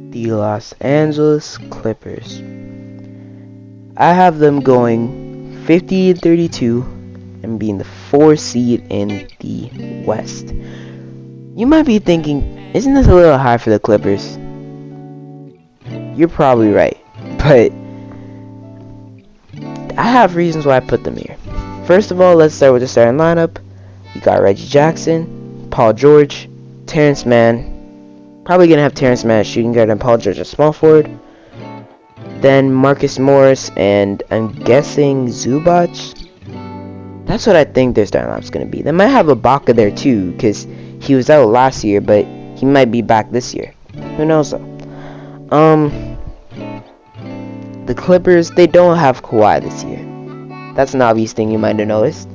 the Los Angeles Clippers. I have them going 50-32 and being the 4th seed in the West. You might be thinking, isn't this a little high for the Clippers? You're probably right, but I have reasons why I put them here. First of all, let's start with the starting lineup. You got Reggie Jackson, Paul George, Terrence Mann. Probably going to have Terrence Mann as shooting guard and Paul George as small forward. Then Marcus Morris and I'm guessing Zubac. That's what I think their starting lineup's going to be. They might have Ibaka there too, because he was out last year, but he might be back this year. Who knows though? The Clippers, they don't have Kawhi this year. That's an obvious thing you might have noticed.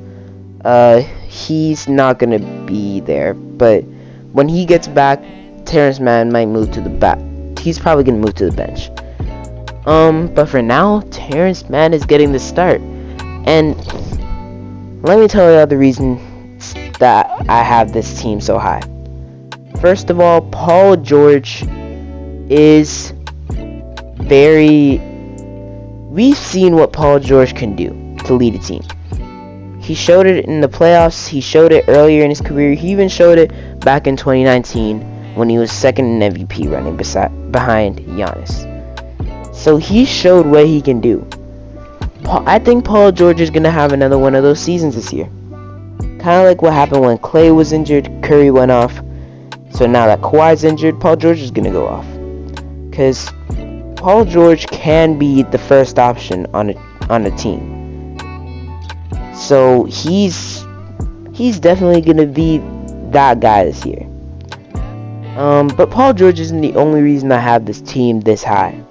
He's not going to be there, but when he gets back, Terrence Mann might move to the back. He's probably going to move to the bench. But for now, Terrence Mann is getting the start. And let me tell you the reasons that I have this team so high. First of all, Paul George is very... We've seen what Paul George can do to lead a team. He showed it in the playoffs. He showed it earlier in his career. He even showed it back in 2019 when he was second in MVP running behind Giannis. So he showed what he can do. I think Paul George is going to have another one of those seasons this year. Kind of like what happened when Klay was injured, Curry went off. So now that Kawhi's injured, Paul George is going to go off. Because Paul George can be the first option on a team. So he's definitely going to be that guy this year. But Paul George isn't the only reason I have this team this high.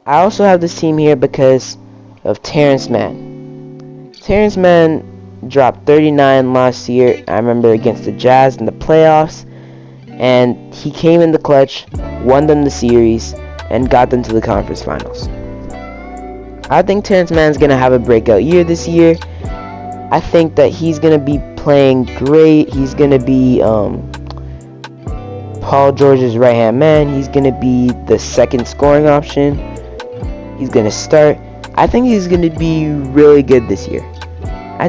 I also have this team here because of Terrence Mann. Terrence Mann dropped 39 last year, I remember, against the Jazz in the playoffs. And he came in the clutch, won them the series, and got them to the conference finals. I think Terrence Mann's going to have a breakout year this year. I think that he's going to be playing great. He's going to be Paul George's right-hand man. He's going to be the second scoring option. He's going to start. I think he's going to be really good this year. I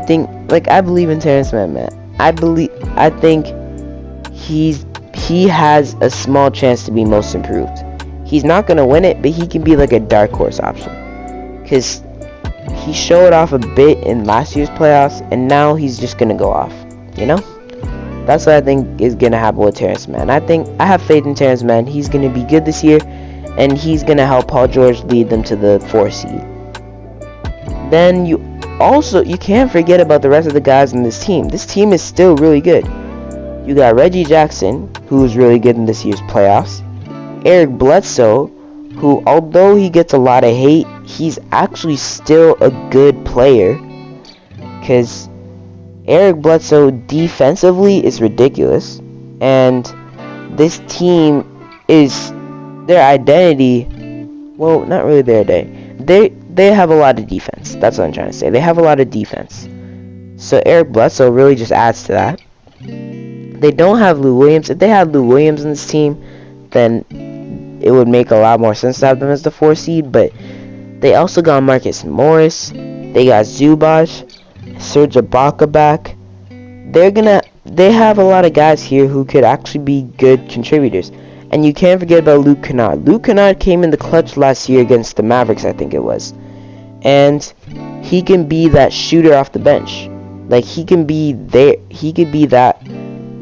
believe in Terrence Mann, man. I think he has a small chance to be most improved. He's not going to win it, but he can be like a dark horse option. Because he showed off a bit in last year's playoffs, and now he's just going to go off. You know? That's what I think is going to happen with Terrence Mann. I have faith in Terrence Mann. He's going to be good this year, and he's going to help Paul George lead them to the 4th seed. Then you can't forget about the rest of the guys in this team. This team is still really good. You got Reggie Jackson, who was really good in this year's playoffs. Eric Bledsoe, who, although he gets a lot of hate, he's actually still a good player. Because Eric Bledsoe defensively is ridiculous. And this team is their identity. Well, not really their identity. They have a lot of defense. That's what I'm trying to say. They have a lot of defense. So Eric Bledsoe really just adds to that. They don't have Lou Williams. If they had Lou Williams in this team, then it would make a lot more sense to have them as the 4th seed. But they also got Marcus Morris. They got Zubac, Serge Ibaka back. They have a lot of guys here who could actually be good contributors. And you can't forget about Luke Kennard. Luke Kennard came in the clutch last year against the Mavericks, I think it was. And he can be that shooter off the bench. Like, he could be that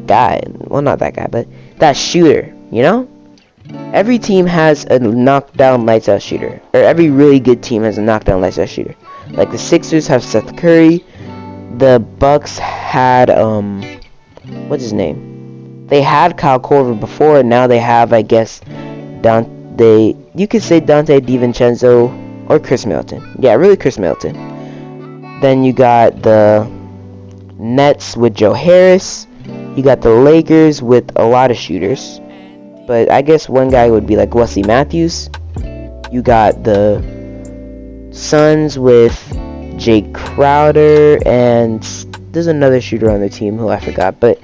guy. Well, not that guy, but that shooter, you know? Every team has a knockdown lights out shooter. Or every really good team has a knockdown lights out shooter. Like the Sixers have Seth Curry. The Bucks had what's his name? They had Kyle Korver before, and now they have, I guess, you could say Dante DiVincenzo or Chris Middleton. Yeah, really Chris Middleton. Then you got the Nets with Joe Harris. You got the Lakers with a lot of shooters. But I guess one guy would be like Wesley Matthews. You got the Suns with Jake Crowder, and there's another shooter on the team who I forgot. But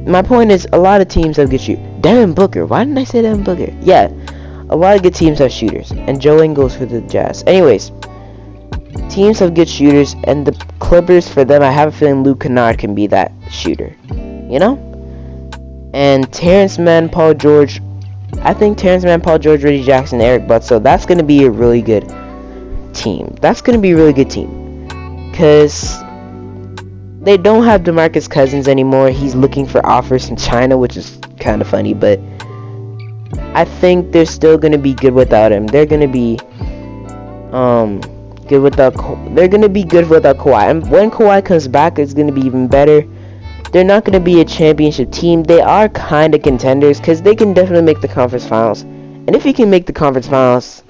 my point is, a lot of teams have good shooters. Devin Booker. Why didn't I say Devin Booker? Yeah, a lot of good teams have shooters, and Joe Ingles for the Jazz. Anyways, teams have good shooters, and the Clippers, for them, I have a feeling Luke Kennard can be that shooter, you know? And Terrence Mann, Paul George, I think Terrence Mann, Paul George, Reggie Jackson, Eric Bledsoe, that's going to be a really good team. That's going to be a really good team, because they don't have DeMarcus Cousins anymore. He's looking for offers from China, which is kind of funny, but I think they're still going to be good without him. They're going to be good without Kawhi. And when Kawhi comes back, it's going to be even better. They're not going to be a championship team. They are kind of contenders because they can definitely make the conference finals. And if you can make the conference finals,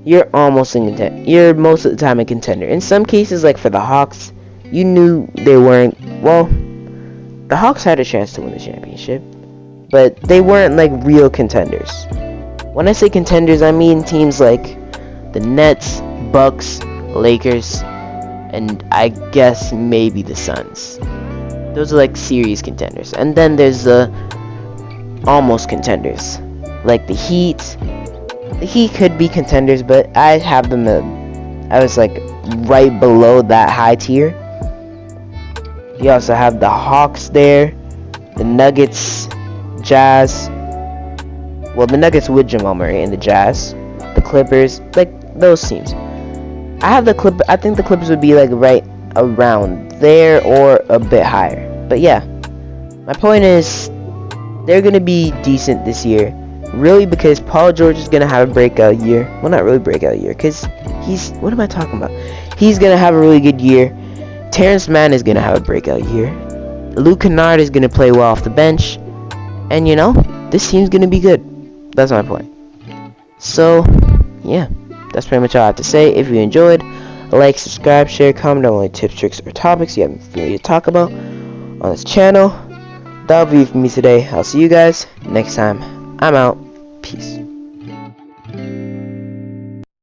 you're almost in contender. You're most of the time a contender. In some cases, like for the Hawks, you knew they weren't. Well, the Hawks had a chance to win the championship, but they weren't like real contenders. When I say contenders, I mean teams like the Nets, Bucks, Lakers, and I guess maybe the Suns. Those are like series contenders. And then there's the almost contenders, like the Heat. The Heat could be contenders, but I have them I was like right below that high tier. You also have the Hawks there, the Nuggets, Jazz. Well, the Nuggets with Jamal Murray and the Jazz, the Clippers, like those teams. I think the Clippers would be like right around there or a bit higher. But yeah, my point is they're gonna be decent this year, really, because Paul George is gonna have a breakout year. Well, not really breakout year, because what am I talking about? He's gonna have a really good year. Terrence Mann is gonna have a breakout year. Luke Kennard is gonna play well off the bench, and you know, this team's gonna be good. That's my point. So yeah, that's pretty much all I have to say. If you enjoyed, like, subscribe, share, comment on any tips, tricks, or topics you have for me to talk about on this channel. That'll be it for me today. I'll see you guys next time. I'm out. Peace.